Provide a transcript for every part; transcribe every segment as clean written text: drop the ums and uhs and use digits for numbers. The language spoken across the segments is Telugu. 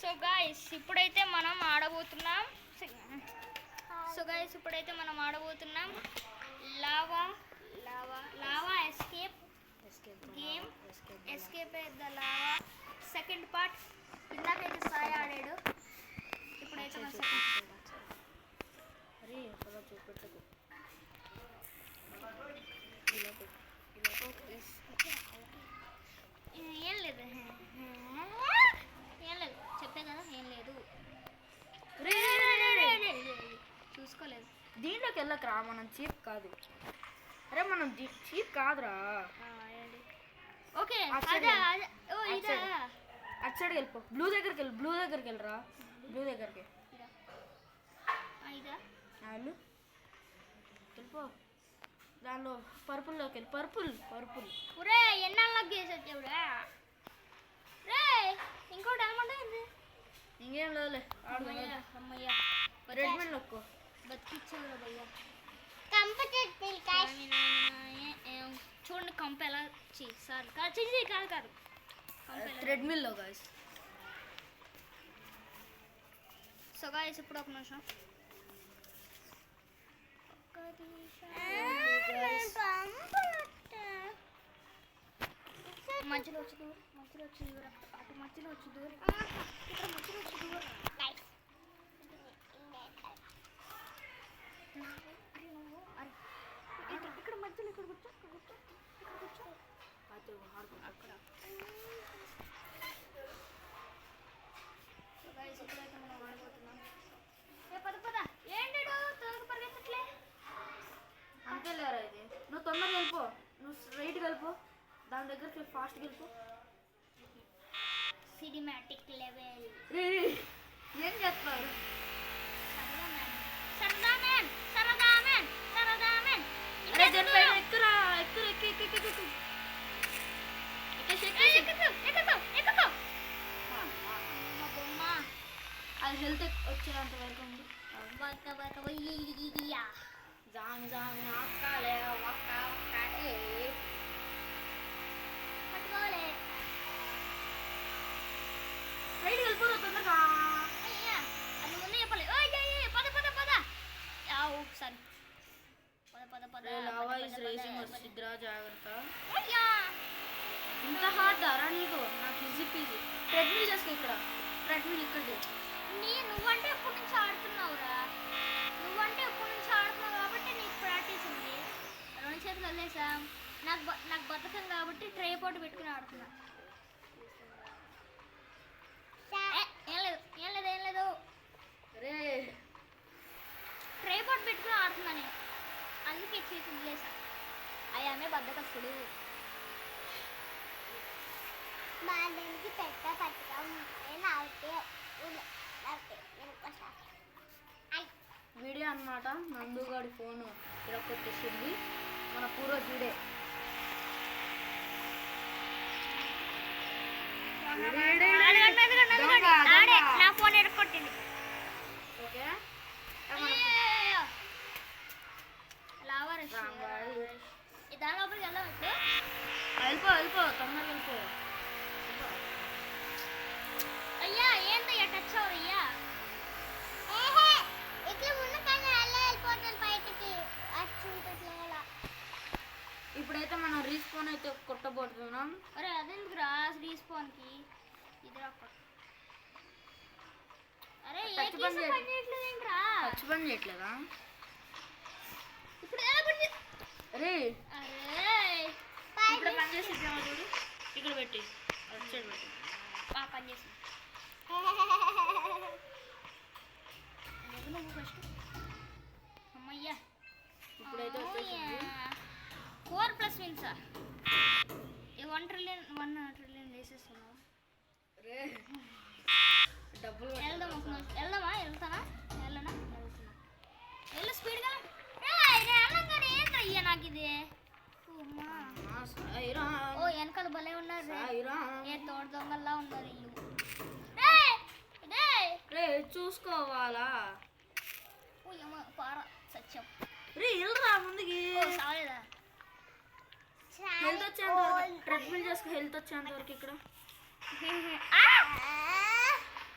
సో గాయ్స్ ఇప్పుడైతే మనం ఆడబోతున్నాం lava lava lava escape game escape the lava second part. ఇందాకైతే సాయి ఆడాడు, ఇప్పుడైతే మన సెకండ్ ఏం లేదు చెప్పే కదా, ఏం లేదు చూసుకోలేదు. దీంట్లోకి వెళ్ళకరా, మనం చీప్ కాదు. అరే మనం చీప్ కాదురా. ఓకే అటు సైడ్ వెళ్ళిపో. బ్లూ దగ్గరికి వెళ్ళరా. బ్లూ దగ్గరికి వెళ్ళిపో. దానిలో పర్పుల్లోకి వెళ్ళి పర్పుల్ ఒరే ఎన్నాళ్ళకి గేసొచ్చావురా రే. ఇంకోటి అనమాట ఇంకేం లేదులే. అమ్మయ్యా రెడ్ మిల్ నొక్కో. బతికిచ్చావురా భయ్యా. కంప చూడండి కంప ఎలా కాదు థ్రెడ్మిల్లో గాయస్. సో గాయస్ ఇప్పుడు ఒక నిమిషం మధ్యలో వచ్చి దూరం అటు మధ్యలో వచ్చి దూరం ఇక్కడ మధ్యలో వచ్చి దూరం. ఇక్కడ మధ్యలో ఇక్కడ కూర్చో అక్కడ. ఇప్పుడైతే మనం ఆడిపోతున్నాం. పద ఏంటాడు తోగు పరిగెత్తట్లే. అంతే లేరా ఇది. నువ్వు తొందరగా వెళ్ళిపో, నువ్వు స్ట్రైట్గా వెళ్ళిపో. దాని దగ్గరికి ఫాస్ట్గా వెళ్ళిపో. Cinematic level. ఏం చేస్తున్నారు? అది హెల్త్ వచ్చేంత వరకు ఉంది. రైట్ వెళ్ళిపోరు తొందరగా. అది ముందే చెప్పాలి. లావా ఇస్ రేసింగ్ వచ్చిద్దిరా, జాగ్రత్త. ఇంత హార్డ్ రా నీకు? నాకు ఈజీ పీజీ. ట్రెడ్మిల్ చేసుకో. ఇక్కడ ట్రెడ్మిల్ ఇక్కడ. నువ్వంటే ఎప్పటి నుంచి ఆడుతున్నావురా? కాబట్టి నీకు ప్రాక్టీస్ ఉంది. 2 చేతులు వదిలేసా. నాకు బతకం కాబట్టి ట్రైపాడ్ పెట్టుకుని ఆడుతున్నా. ఏం లేదు రే ట్రైపాడ్ పెట్టుకుని ఆడుతున్నా నేను, అందుకే చేతులు వదిలేసా. అయ్యామే బద్దకస్తుడు. బాగా పెట్ట పట్టుకోం వీడియో అన్నమాట. నందుగాడి ఫోను ఇరక్కొట్టేసింది. మన పూర్వజుడే. నా ఫోన్ ఎరక్కొట్టింది. ఓకే లావా దాని లోపలికి వెళ్ళిపో తొందరగా వెళ్ళిపో. అయ్యా ఏందయ్యా టచ్ అవయ్యా. ఇప్పుడైతే మనం రీస్పాన్ అయితే కొట్టబోతున్నాం. అరే అదెందుకు రా రీస్పాన్ కి ఇది అరే టచ్ పని చేయట్లేదా? ఇప్పుడు ఎలా పని అరే ఇప్పుడు పని చేసి చూడు. ఇక్కడ పెట్టి సైడ్ పెట్టి పని చేసి నువ్వు ఫస్ట్. అమ్మయ్యా ఇప్పుడైతే వచ్చేసింది. 4+ విన్స్. 1 ట్రిలియన్ వేసేస్తున్నావు. డబ్బులు వెళ్తానా వెళ్తున్నా వెళ్ళు స్పీడ్గా. ఏంటయ్యా నాకు ఇది. ఓ వెనకాల భలే ఉన్నారు. ఏ తోడు దొంగల్లా ఉన్నారు ఇల్లు. చూసుకోవాలా? పార సత్యం. వెళ్ళరా ముందుకి. సాలేదా హెల్త్ వచ్చేంత వరకు ట్రెడ్మిల్ చేసుకో. హెల్త్ వచ్చేంత వరకు ఇక్కడ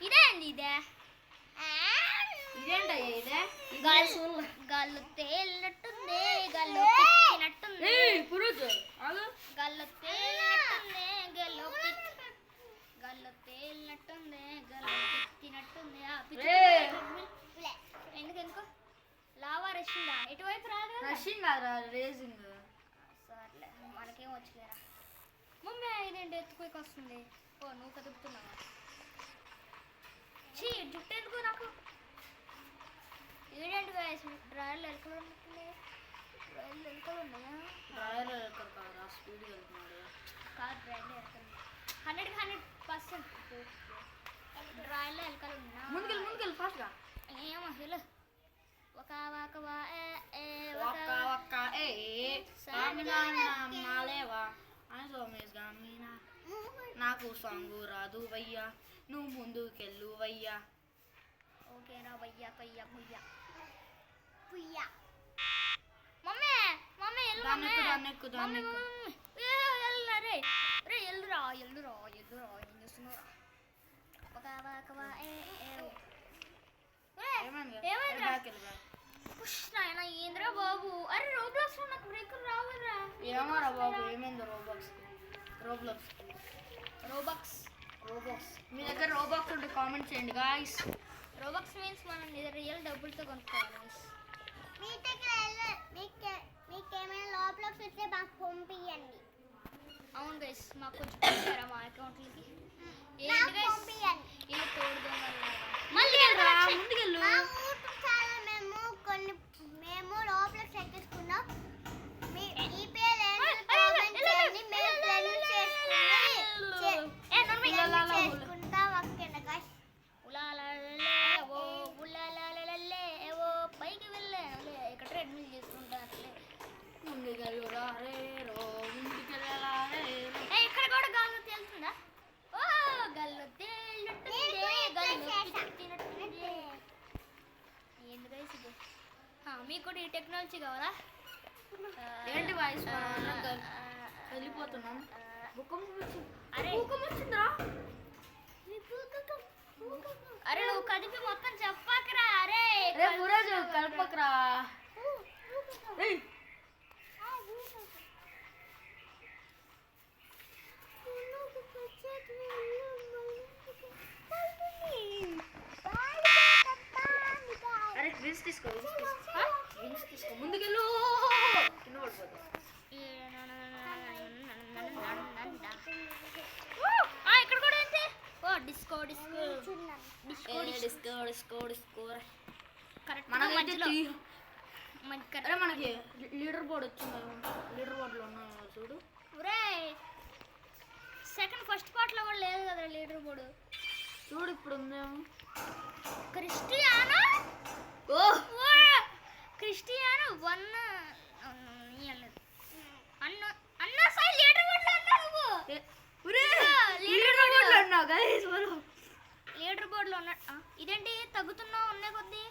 ఇదే ఇదే ఇదేంటయ్యా ఇదే గల్లు తేలినట్టుంది గల్లు పిచ్చినట్టుంది పురుజు ఆగు గల్లు తేలినట్టుంది గల్లు తేలినట్టుంది గల్లు పిచ్చినట్టుంది ఎందుకు లావా రష్యిందా ఎటువైపు రాదు కదా? రష్యింగ్ కాదురా రేసింగ్. సర్లే మనకేం వచ్చలేరా. మమ్మీ ఇదేంటి ఎత్తుకోకి వస్తుంది. ఓ నువ్వు కదుపుతున్నావా? చీ జుట్టు ఎందుకు నాకు ఇదేంటి డ్రాయర్లు ఎలుకలు ఉన్నట్టుంది. డ్రాయర్లు ఎలుకలు ఉన్నాయా? డ్రాయర్ ఎక్కడ కాదురా స్పీడ్గా వెళ్తున్నాడు. కాదు డ్రాయర్లు ఎలుకలు 100% డ్రాయర్లో ఎలుకలు ఉన్నా ముందుకెళ్ళి ఫాస్ట్గా. ఏమో హలో ఒక వాకవా ఒక్క ఒక్క మాలేవా అని సోమేష్గా మీనా నాకు సాంగు రాదు వయ్యా నువ్వు ముందుకెళ్ళు వయ్యా. ఓకేనా వయ్యా కొయ్యా ముయ్యా పుయ్యా మమ్మీ మమ్మీ ఎల్లు దాన్ని ఎక్కు. ఎల్లురా రే ఎల్లురా ఏం చేస్తున్నారా? ఒక వాకవా పుష్ నాయన ఏంద్రా బాబు. అరే రోబ్లాక్స్ లో నాకు బ్రేకులు రావురా. ఏమోరా బాబు ఏమైందో రోబాక్స్ మీ దగ్గర రోబాక్స్ ఉంటే కామెంట్ చేయండి గాయ్స్. రోబాక్స్ మీన్స్ మనం రియల్ డబ్బులతో కొనుక్కోవాలి. మీకేమైనా లోపల వస్తే మాకు పంపియండి. అవును గైస్ మాకు కొంచెం పంపారా మా అకౌంట్లకి. ఏంటి గైస్ పంపియండి. ఇలా తోడుగా మళ్ళీ ముందుకెళ్ళు. మా యూట్యూబ్ ఛానల్ మేము లోపల ఎక్కించుకున్నాం. మీ పేరు కామెంట్ చేయండి. మేము ప్లాన్ చేసుకుంటా ఓకేనా గాయ్స్? ఓ పైకి వెళ్ళే ఇక్కడ ట్రెడ్మిల్ చేసుకుంటా అట్లే ముందుకెళ్ళురా రే రో ముందుకెళ్ళరా రే. ఇక్కడ కూడా గాల్లో తేలుతుందా? ఓ గల్లో తేలినట్టుంది గల్లో పిచ్చినట్టుంది. ఏంది గైస్ ఇది? మీకు కూడా ఈ టెక్నాలజీ కావాలా? ఏంటి వాయిస్ వెళ్ళిపోతున్నాం. అరే వచ్చిందిరా. అరే నువ్వు కదిపి మొత్తం చెప్పాకరా. అరే రే పురాజు కల్పకరా. అరే విన్స్ తీసుకో ముందుకెళ్ళు కింద పడిపోతుంది. ఇక్కడ కూడా ఏంటి? ఓ డిస్కో కరెక్ట్ మనకైతే కరెక్ట్. అరే మనకి లీడర్ బోర్డ్ వచ్చింది. లీడర్ బోర్డులో ఉన్నాను చూడు. ఫస్ట్ పార్ట్లో కూడా లేదు కదా లీడర్ బోర్డు. చూడు ఇప్పుడు ఉందేమో. క్రిస్టియానో ఓ క్రిస్టియానో 1 అన్న సై లీడర్ బోర్డులో ఉన్నా నువ్వు. లీడర్ బోర్డులో ఉన్నావు గైస్. లీడర్ బోర్డులో ఉన్నా. ఇదేంటి తగ్గుతున్నావు ఉన్నాయి కొద్ది?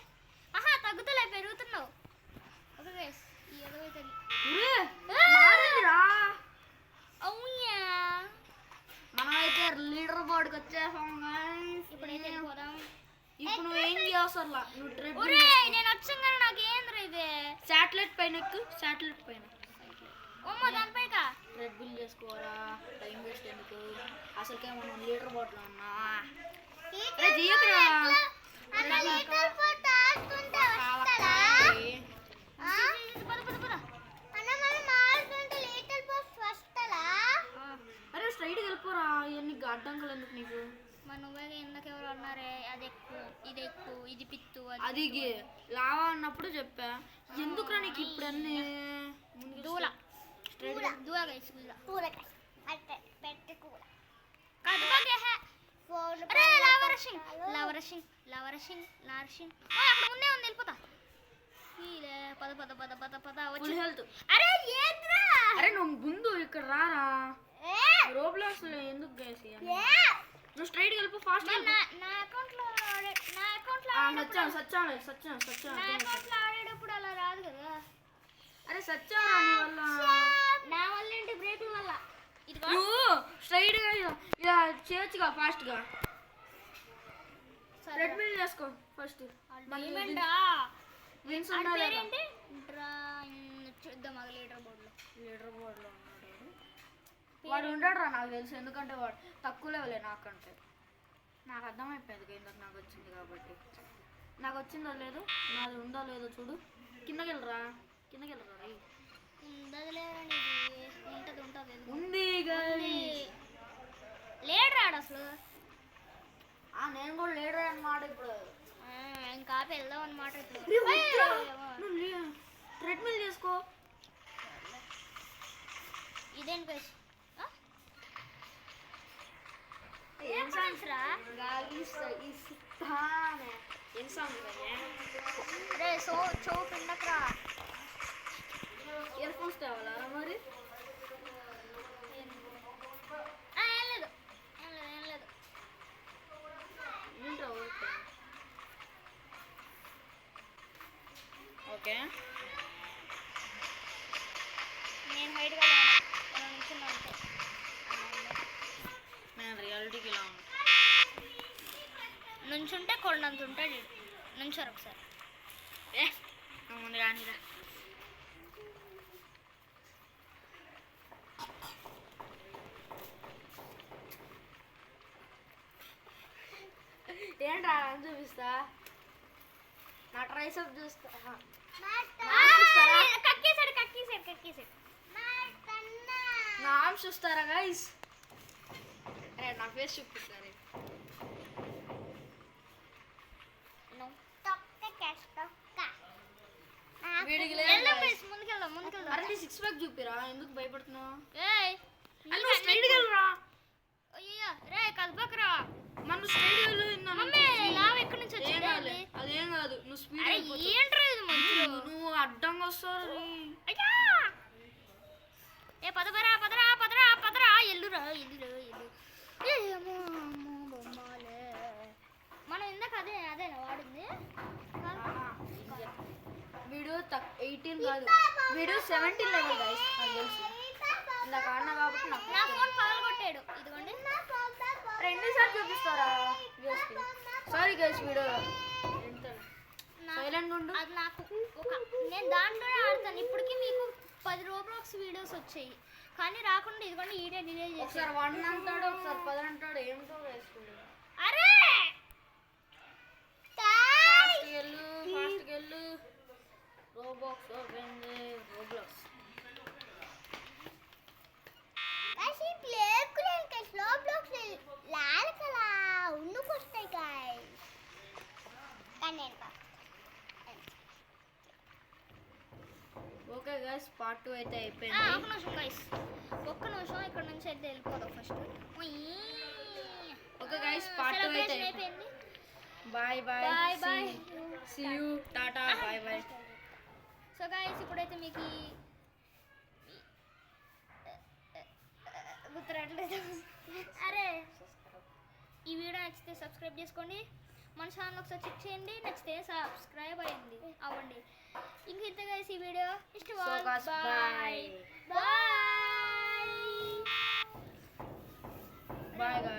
తగ్గుతలే పెరుగుతున్నావు. ఓకే గైస్ ఏదో అవునా మనమైతే లీడర్ బోర్డుకి వచ్చేసాం గైస్. ఇప్పుడైతే పోదాం. ఇప్పుడు నువ్వు ఏం చేస్తావు? నువ్వు ట్రిప్ నేను వచ్చాం కానీ నాకు ఏంద్ర ఇది శాటిలైట్ పైన ఎక్కు. శాటిలైట్ పైన దానిపైక రెడ్ బిల్ చేసుకోరా. టైం వేస్ట్ ఎందుకు? అసలుకే మనం లీడర్ బోర్డులో ఉన్నా. అరే స్ట్రైట్ వెళ్ళిపోరా. ఇవన్నీ అడ్డంకులు ఎందుకు నీకు? నువ్వే ఎందుకు ఎవరు అన్నారే అది ఎక్కువ ఇది ఎక్కువ ఇది పిత్తు అది లావా అన్నప్పుడు చెప్పా. ఎందుకురా నీకు ఇప్పుడు అన్నీ దూల దూల గైస్ అక్కడ ముందే ఉంది వెళ్ళిపోతా. అరే అరే నువ్వు ముందు ఇక్కడ రారా. రోబ్లాక్స్ లో ఎందుకు గైస్? నువ్వు స్ట్రైట్ వెళ్ళిపో. ఫాస్ట్ నా అకౌంట్ లో ఆడేటప్పుడు అలా రాదు కదా. అరే సచ్చా వల్ల నా వల్ల ఏంటి బ్రేకుల వల్ల. నువ్వు స్ట్రైట్ గా ఇలా చేయొచ్చుగా ఫాస్ట్ గా. ఫస్ట్ డైమండ్ రా విన్స్ ఆడి ఉన్నాడు పేరేంటి డ్రా చూద్దాం ఆ లీడర్ బోర్డులో. లీడర్ బోర్డులో ఉన్నాడు వాడు ఉంటాడు రా నాకు తెలుసు, ఎందుకంటే వాడు తక్కువ లెవెలే నాకంటే. నాకు అర్థమైపోయింది ఇందాక నాకు వచ్చింది కాబట్టి. నాకు వచ్చిందో లేదు, నాది ఉందో లేదో చూడు. కిందకి వెళ్ళరా రీ. ఉండదులేదండి ఉంటది ఉంటది ఉంది లీడర్ ఆడు అసలు. నేను కూడా లీడర్ అన్నమాట ఇప్పుడు. ఇంకా వెళ్దాం అనమాట ఇప్పుడు. ట్రెడ్మిల్ చేసుకో. ఇదేంటి గైస్ ఏం సాంగ్స్ రా ఏం సాంగ్ రే చో పిండకరా. ఇయర్ ఫోన్స్ తేవాలా మరి? ఏం లేదు ఏంట్రా ఓకే నేను హైట్గా నిల్చున్నా అంతే. నేను రియాలిటీకి ఇలా ఉంటాను. నుంచుంటే కొండంత ఉంటాడు నుంచారు ఒకసారి. ముందు రానిరా. ఏంట్రా చూపిస్తా, నా ట్రైసప్ చూస్తా. కక్కేసాడు. నా ఆర్మ్స్ చూస్తారా గైస్? నా ఫేస్ చూపిస్తారు. వీడికి ముందుకెళ్దాం. అరే సిక్స్ ప్యాక్ చూపిరా, ఎందుకు భయపడుతున్నావు? స్ట్రైట్ వెళ్ళరా. అయ్యో రే కదపకరా. మన స్ట్రైట్ వెళ్ళు. లావ్ ఎక్కడి నుంచి వచ్చింది? అదేం కాదు, నువ్వు స్పీడ్ అరే ఏంట్రా ఇది మధ్యలో? నువ్వు అడ్డంగా వస్తావు. అయ్యా ఏ పదరా ఎల్లురా. ఏమో బొమ్మాలే. మనం ఇందాక అదేనా వాడింది? వీడు 18 కాదు, వీడు 17 లెవెల్ గైస్. నాకు తెలుసు, ఇందాక ఆడినా కాబట్టి నాకు. నా ఫోన్ పగలగొట్టాడు. ఇదిగోండి రెండుసార్లు చూపిస్తారా సారీ గైస్. వీడియో సైలెంట్ ఉండు. అది నాకు నేను దాంట్లోనే ఆడతాను. ఇప్పటికీ మీకు 10 రోబ్లాక్స్ వీడియోస్ వచ్చాయి కానీ రాకుండా ఇదిగోండి ఈడే డిలే చేసి. ఒకసారి 1 అంటాడు, ఒకసారి 10 అంటాడు. ఏమిటో వేసుకుంటాడు. అరే fast Gellu. Roblox open Roblox. Okay guys, part 2 అయితే అయిపోయింది. ఒక్క నిమిషం ఇక్కడ నుంచి అయితే వెళ్ళిపోదాం ఫస్ట్. ఓకే గైస్, పార్ట్ 2 అయితే అయిపోయింది. Bye see you tata bye. So guys ఇప్పుడైతే మీకు గుర్తురాట్లేదు. అరే ఈ వీడియో నచ్చితే సబ్స్క్రైబ్ చేసుకోండి. మన ఛానల్ ఒకసారి చెక్ చేయండి. నచ్చితే సబ్స్క్రైబ్ అవ్వండి. ఇంత గైస్ ఈ వీడియో బాయ్.